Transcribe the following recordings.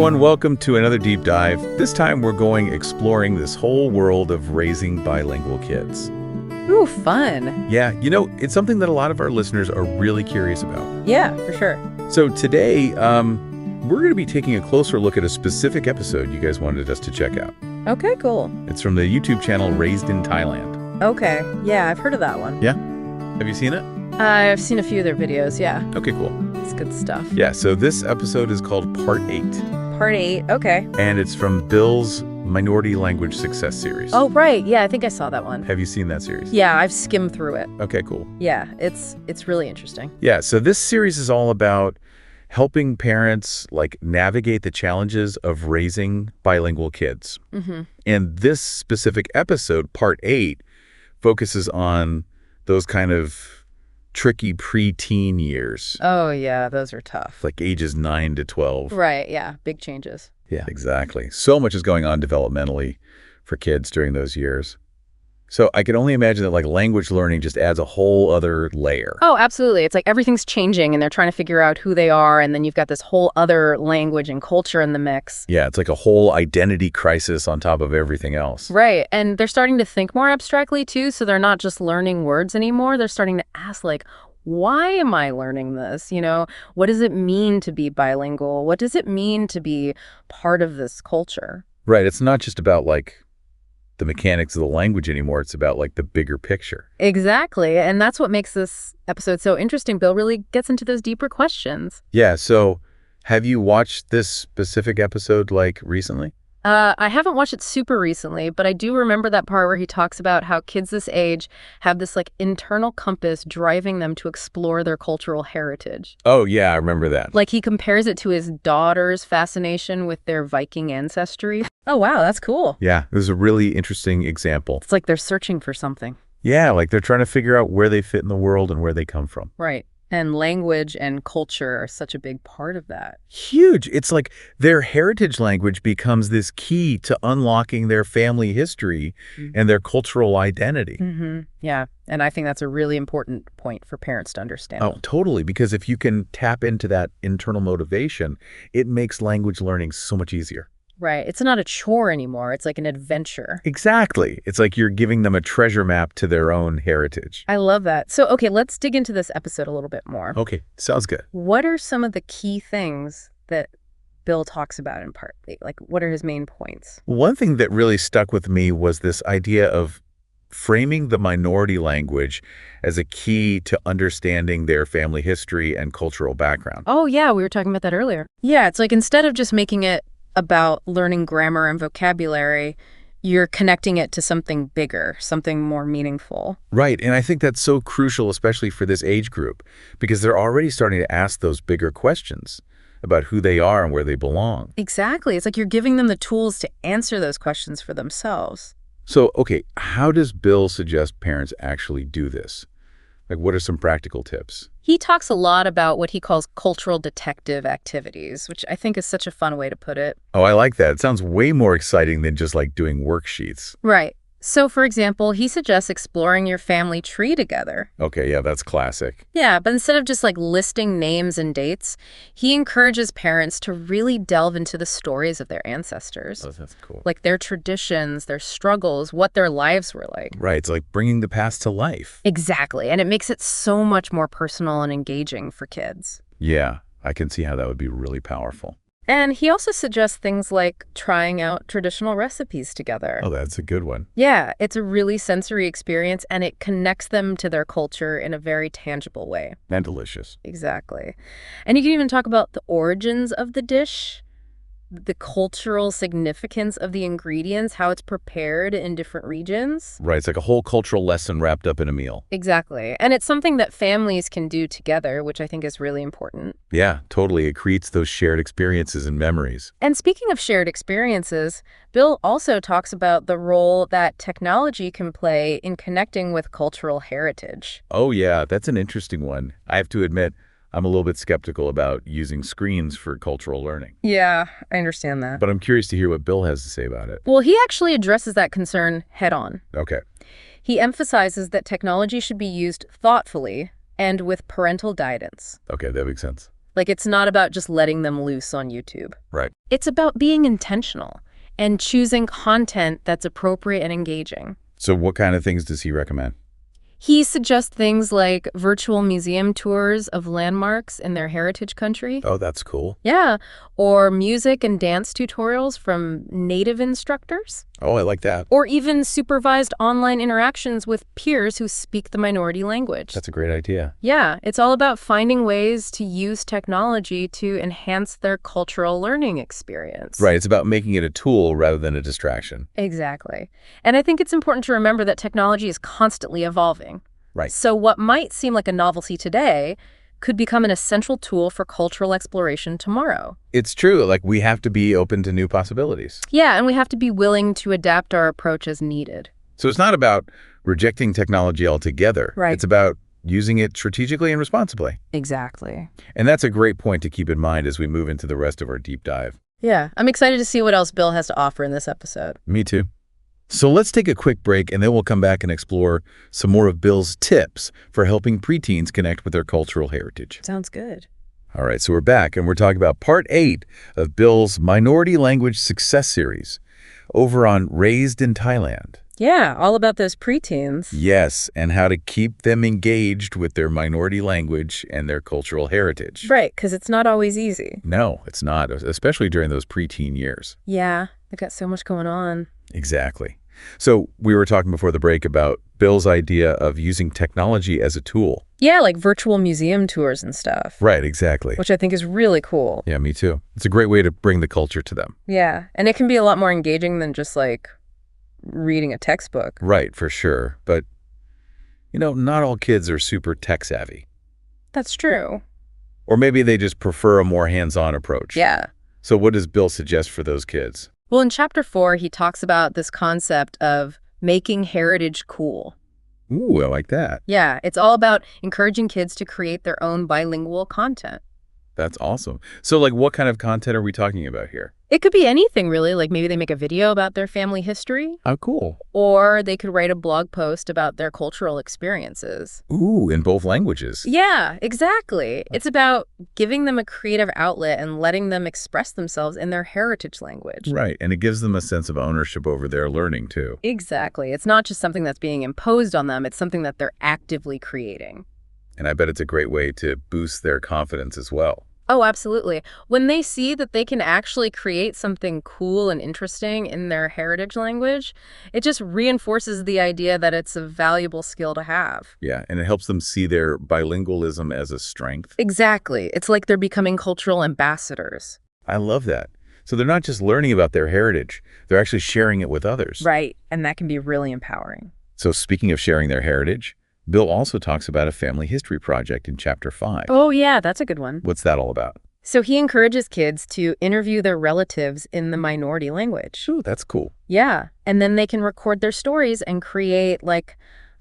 everyone, welcome to another deep dive. This time we're going exploring this whole world of raising bilingual kids. Ooh, fun. Yeah, it's something that a lot of our listeners are really curious about. Yeah, for sure. So today, we're going to be taking a closer look at a specific episode you guys wanted us to check out. Okay, cool. It's from the YouTube channel Raised in Thailand. Okay, yeah, I've heard of that one. Yeah? Have you seen it? I've seen a few of their videos, yeah. Okay, cool. It's good stuff. Yeah, so this episode is called Part 8. Part 8, okay. And it's from Bill's Minority Language Success series. Oh, right, yeah, I think I saw that one. Have you seen that series? Yeah, I've skimmed through it. Okay, cool. Yeah, it's really interesting. Yeah, so this series is all about helping parents navigate the challenges of raising bilingual kids. Mm-hmm. And this specific episode, Part 8, focuses on those kind of tricky preteen years. Oh, yeah, those are tough. Like ages 9 to 12. Right, yeah, big changes. Yeah, exactly. So much is going on developmentally for kids during those years. So I can only imagine that language learning just adds a whole other layer. Oh, absolutely. It's like everything's changing and they're trying to figure out who they are, and then you've got this whole other language and culture in the mix. Yeah, it's like a whole identity crisis on top of everything else. Right, and they're starting to think more abstractly too, so they're not just learning words anymore. They're starting to ask why am I learning this? What does it mean to be bilingual? What does it mean to be part of this culture? Right, it's not just about the mechanics of the language anymore. It's about the bigger picture. Exactly. And that's what makes this episode so interesting. Bill really gets into those deeper questions. Yeah. So have you watched this specific episode recently? I haven't watched it super recently, but I do remember that part where he talks about how kids this age have this internal compass driving them to explore their cultural heritage. Oh, yeah, I remember that. He compares it to his daughter's fascination with their Viking ancestry. Oh, wow, that's cool. Yeah, it was a really interesting example. It's like they're searching for something. Yeah, they're trying to figure out where they fit in the world and where they come from. Right. And language and culture are such a big part of that. Huge. It's like their heritage language becomes this key to unlocking their family history and their cultural identity. Mm-hmm. Yeah. And I think that's a really important point for parents to understand. Oh, totally. Because if you can tap into that internal motivation, it makes language learning so much easier. Right. It's not a chore anymore. It's like an adventure. Exactly. It's like you're giving them a treasure map to their own heritage. I love that. So, okay, let's dig into this episode a little bit more. Okay, sounds good. What are some of the key things that Bill talks about in Part 8? What are his main points? One thing that really stuck with me was this idea of framing the minority language as a key to understanding their family history and cultural background. Oh, yeah, we were talking about that earlier. Yeah, it's instead of just making it about learning grammar and vocabulary, you're connecting it to something bigger, something more meaningful. Right, and I think that's so crucial, especially for this age group, because they're already starting to ask those bigger questions about who they are and where they belong. Exactly. It's you're giving them the tools to answer those questions for themselves. So, okay, how does Bill suggest parents actually do this? What are some practical tips? He talks a lot about what he calls cultural detective activities, which I think is such a fun way to put it. Oh, I like that. It sounds way more exciting than just doing worksheets. Right. So, for example, he suggests exploring your family tree together. Okay, yeah, that's classic. Yeah, but instead of just listing names and dates, he encourages parents to really delve into the stories of their ancestors. Oh, that's cool. Their traditions, their struggles, what their lives were like. Right, it's bringing the past to life. Exactly, and it makes it so much more personal and engaging for kids. Yeah, I can see how that would be really powerful. And he also suggests things like trying out traditional recipes together. Oh, that's a good one. Yeah, it's a really sensory experience, and it connects them to their culture in a very tangible way. And delicious. Exactly. And you can even talk about the origins of the dish, the cultural significance of the ingredients, how it's prepared in different regions. Right, it's like a whole cultural lesson wrapped up in a meal. Exactly. And it's something that families can do together, which I think is really important. Yeah, totally. It creates those shared experiences and memories. And speaking of shared experiences, Bill also talks about the role that technology can play in connecting with cultural heritage. Oh, yeah, that's an interesting one. I have to admit, I'm a little bit skeptical about using screens for cultural learning. Yeah, I understand that. But I'm curious to hear what Bill has to say about it. Well, he actually addresses that concern head on. Okay. He emphasizes that technology should be used thoughtfully and with parental guidance. Okay, that makes sense. Like, it's not about just letting them loose on YouTube. Right. It's about being intentional and choosing content that's appropriate and engaging. So what kind of things does he recommend? He suggests things like virtual museum tours of landmarks in their heritage country. Oh, that's cool. Yeah, or music and dance tutorials from native instructors. Oh, I like that. Or even supervised online interactions with peers who speak the minority language. That's a great idea. Yeah, it's all about finding ways to use technology to enhance their cultural learning experience. Right. It's about making it a tool rather than a distraction. Exactly. And I think it's important to remember that technology is constantly evolving. Right. So what might seem like a novelty today could become an essential tool for cultural exploration tomorrow. It's true. Like, we have to be open to new possibilities. Yeah, and we have to be willing to adapt our approach as needed. So it's not about rejecting technology altogether. Right. It's about using it strategically and responsibly. Exactly. And that's a great point to keep in mind as we move into the rest of our deep dive. Yeah, I'm excited to see what else Bill has to offer in this episode. Me too. So let's take a quick break, and then we'll come back and explore some more of Bill's tips for helping preteens connect with their cultural heritage. Sounds good. All right, so we're back, and we're talking about Part 8 of Bill's Minority Language Success Series over on Raised in Thailand. Yeah, all about those preteens. Yes, and how to keep them engaged with their minority language and their cultural heritage. Right, because it's not always easy. No, it's not, especially during those preteen years. Yeah, they've got so much going on. Exactly. So we were talking before the break about Bill's idea of using technology as a tool. Yeah, like virtual museum tours and stuff. Right, exactly. Which I think is really cool. Yeah, me too. It's a great way to bring the culture to them. Yeah, and it can be a lot more engaging than just like reading a textbook. Right, for sure. But, not all kids are super tech savvy. That's true. Or maybe they just prefer a more hands-on approach. Yeah. So what does Bill suggest for those kids? Well, in Chapter 4, he talks about this concept of making heritage cool. Ooh, I like that. Yeah, it's all about encouraging kids to create their own bilingual content. That's awesome. So, what kind of content are we talking about here? It could be anything, really. Like maybe they make a video about their family history. Oh, cool. Or they could write a blog post about their cultural experiences. Ooh, in both languages. Yeah, exactly. It's about giving them a creative outlet and letting them express themselves in their heritage language. Right, and it gives them a sense of ownership over their learning, too. Exactly. It's not just something that's being imposed on them. It's something that they're actively creating. And I bet it's a great way to boost their confidence as well. Oh, absolutely. When they see that they can actually create something cool and interesting in their heritage language, it just reinforces the idea that it's a valuable skill to have. Yeah, and it helps them see their bilingualism as a strength. Exactly. It's like they're becoming cultural ambassadors. I love that. So they're not just learning about their heritage, they're actually sharing it with others. Right, and that can be really empowering. So speaking of sharing their heritage, Bill also talks about a family history project in Chapter 5. Oh, yeah, that's a good one. What's that all about? So he encourages kids to interview their relatives in the minority language. Ooh, that's cool. Yeah, and then they can record their stories and create like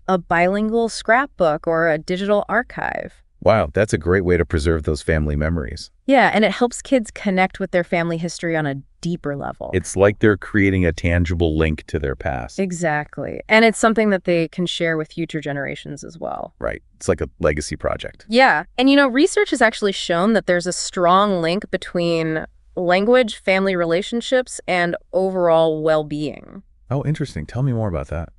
a bilingual scrapbook or a digital archive. Wow, that's a great way to preserve those family memories. Yeah, and it helps kids connect with their family history on a deeper level. It's like they're creating a tangible link to their past. Exactly. And it's something that they can share with future generations as well. Right. It's like a legacy project. Yeah. And research has actually shown that there's a strong link between language, family relationships, and overall well-being. Oh, interesting. Tell me more about that.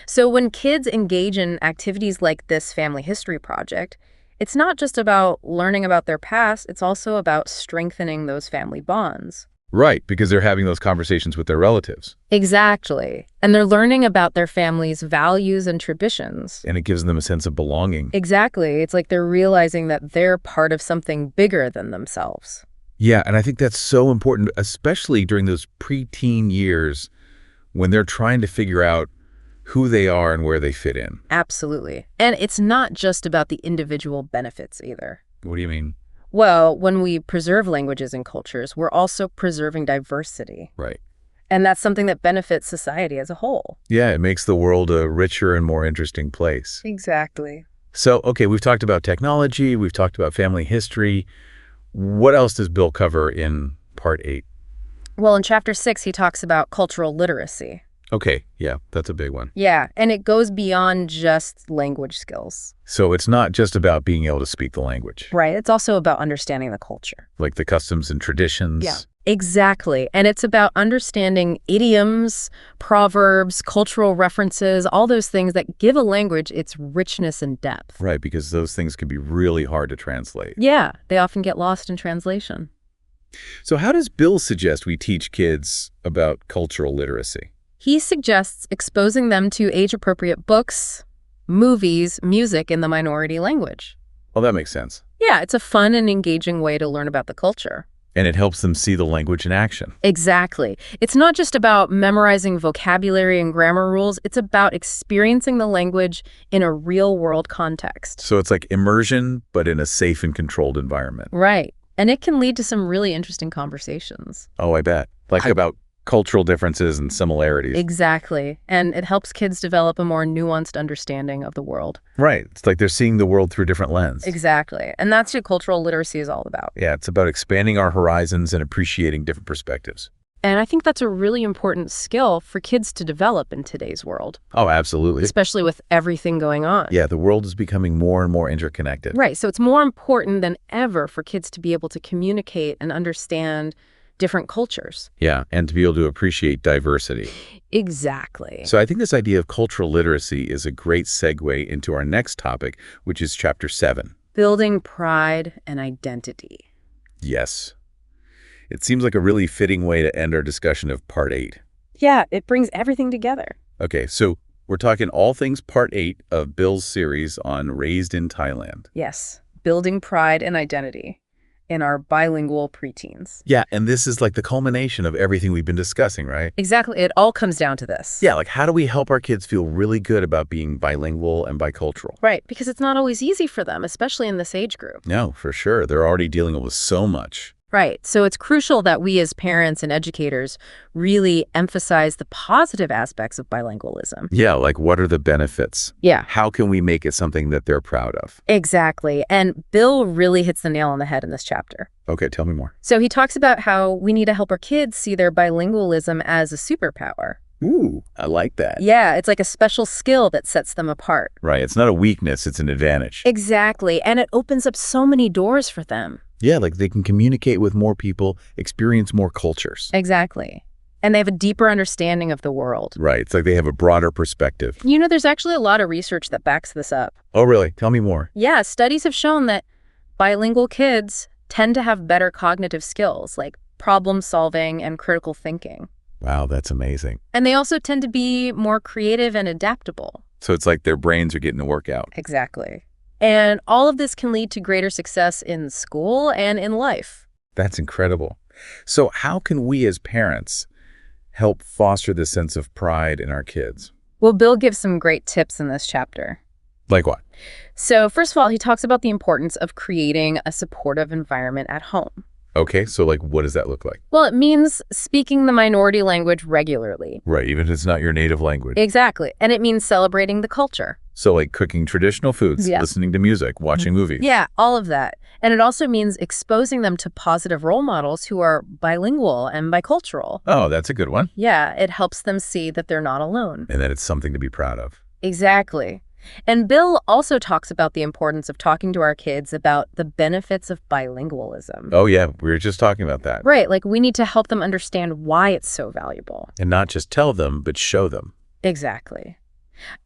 So when kids engage in activities like this family history project, it's not just about learning about their past, it's also about strengthening those family bonds. Right, because they're having those conversations with their relatives. Exactly. And they're learning about their family's values and traditions. And it gives them a sense of belonging. Exactly. It's like they're realizing that they're part of something bigger than themselves. Yeah, and I think that's so important, especially during those preteen years when they're trying to figure out who they are and where they fit in. Absolutely. And it's not just about the individual benefits either. What do you mean? Well, when we preserve languages and cultures, we're also preserving diversity. Right. And that's something that benefits society as a whole. Yeah, it makes the world a richer and more interesting place. Exactly. So, okay, we've talked about technology, we've talked about family history. What else does Bill cover in Part 8? Well, in Chapter 6, he talks about cultural literacy. Okay, yeah, that's a big one. Yeah, and it goes beyond just language skills. So it's not just about being able to speak the language, Right. It's also about understanding the culture. like the customs and traditions. Yeah. Exactly. And it's about understanding idioms, proverbs, cultural references, all those things that give a language its richness and depth. Right, because those things can be really hard to translate. Yeah, they often get lost in translation. So how does Bill suggest we teach kids about cultural literacy? He suggests exposing them to age-appropriate books, movies, music in the minority language. Well, that makes sense. Yeah, it's a fun and engaging way to learn about the culture. And it helps them see the language in action. Exactly. It's not just about memorizing vocabulary and grammar rules. It's about experiencing the language in a real-world context. So it's like immersion, but in a safe and controlled environment. Right. And it can lead to some really interesting conversations. Oh, I bet. Like about cultural differences and similarities. Exactly. And it helps kids develop a more nuanced understanding of the world. Right. It's like they're seeing the world through a different lens. Exactly. And that's what cultural literacy is all about. Yeah, it's about expanding our horizons and appreciating different perspectives. And I think that's a really important skill for kids to develop in today's world, Oh, absolutely. especially with everything going on. Yeah, the world is becoming more and more interconnected. Right. So it's more important than ever for kids to be able to communicate and understand different cultures. Yeah, and to be able to appreciate diversity. Exactly. So I think this idea of cultural literacy is a great segue into our next topic, which is Chapter 7. Building pride and identity. Yes. It seems like a really fitting way to end our discussion of Part 8. Yeah, it brings everything together. Okay, so we're talking all things Part 8 of Bill's series on Raised in Thailand. Yes, building pride and identity in our bilingual preteens. Yeah, and this is like the culmination of everything we've been discussing, right? Exactly. It all comes down to this. Yeah, like how do we help our kids feel really good about being bilingual and bicultural? Right, because it's not always easy for them, especially in this age group. No, for sure. They're already dealing with so much. Right. So it's crucial that we as parents and educators really emphasize the positive aspects of bilingualism. Yeah, like what are the benefits? Yeah, How can we make it something that they're proud of? exactly. And Bill really hits the nail on the head in this chapter. Okay, tell me more. So he talks about how we need to help our kids see their bilingualism as a superpower. Ooh, I like that. Yeah, it's like a special skill that sets them apart. Right, it's not a weakness, it's an advantage. Exactly. And it opens up so many doors for them. Yeah, like they can communicate with more people, experience more cultures. Exactly. And they have a deeper understanding of the world. Right, it's like they have a broader perspective. You know, there's actually a lot of research that backs this up. Oh, really? Tell me more. Yeah, studies have shown that bilingual kids tend to have better cognitive skills like problem solving and critical thinking. Wow, that's amazing. And they also tend to be more creative and adaptable. So it's like their brains are getting to work out. Exactly. And all of this can lead to greater success in school and in life. That's incredible. So how can we as parents help foster this sense of pride in our kids? Well, Bill gives some great tips in this chapter. Like what? So first of all, he talks about the importance of creating a supportive environment at home. Okay, so like what does that look like? Well, it means speaking the minority language regularly. Right, even if it's not your native language. Exactly. And it means celebrating the culture. So like cooking traditional foods, Yeah. listening to music, watching movies. Yeah, all of that. And it also means exposing them to positive role models who are bilingual and bicultural. Oh, that's a good one. Yeah, it helps them see that they're not alone. And that it's something to be proud of. Exactly. And Bill also talks about the importance of talking to our kids about the benefits of bilingualism. Oh yeah, we were just talking about that. Right, like we need to help them understand why it's so valuable. And not just tell them, but show them. Exactly.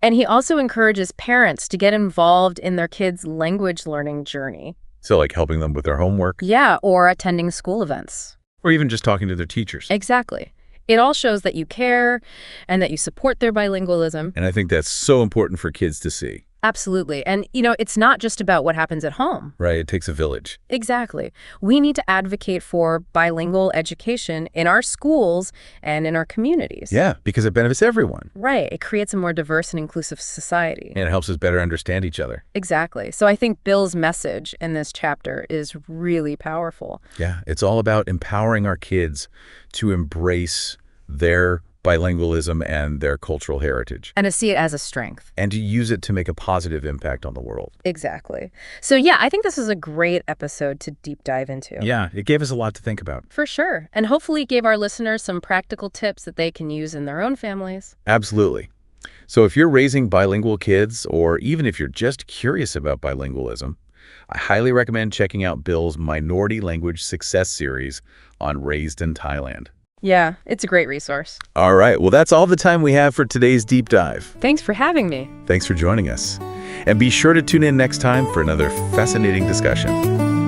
And he also encourages parents to get involved in their kids' language learning journey. So like helping them with their homework, Yeah, or attending school events. or even just talking to their teachers. Exactly. It all shows that you care and that you support their bilingualism. And I think that's so important for kids to see. Absolutely. And, you know, it's not just about what happens at home. Right, it takes a village. Exactly. We need to advocate for bilingual education in our schools and in our communities. Yeah, because it benefits everyone. Right. It creates a more diverse and inclusive society. And it helps us better understand each other. Exactly. So I think Bill's message in this chapter is really powerful. Yeah, it's all about empowering our kids to embrace their bilingualism and their cultural heritage, And to see it as a strength. and to use it to make a positive impact on the world. Exactly. So yeah, I think this is a great episode to deep dive into. Yeah, it gave us a lot to think about. For sure. And hopefully gave our listeners some practical tips that they can use in their own families. Absolutely. So if you're raising bilingual kids, or even if you're just curious about bilingualism, I highly recommend checking out Bill's Minority Language Success Series on Raised in Thailand. Yeah, it's a great resource. All right, well, that's all the time we have for today's deep dive. Thanks for having me. Thanks for joining us. And be sure to tune in next time for another fascinating discussion.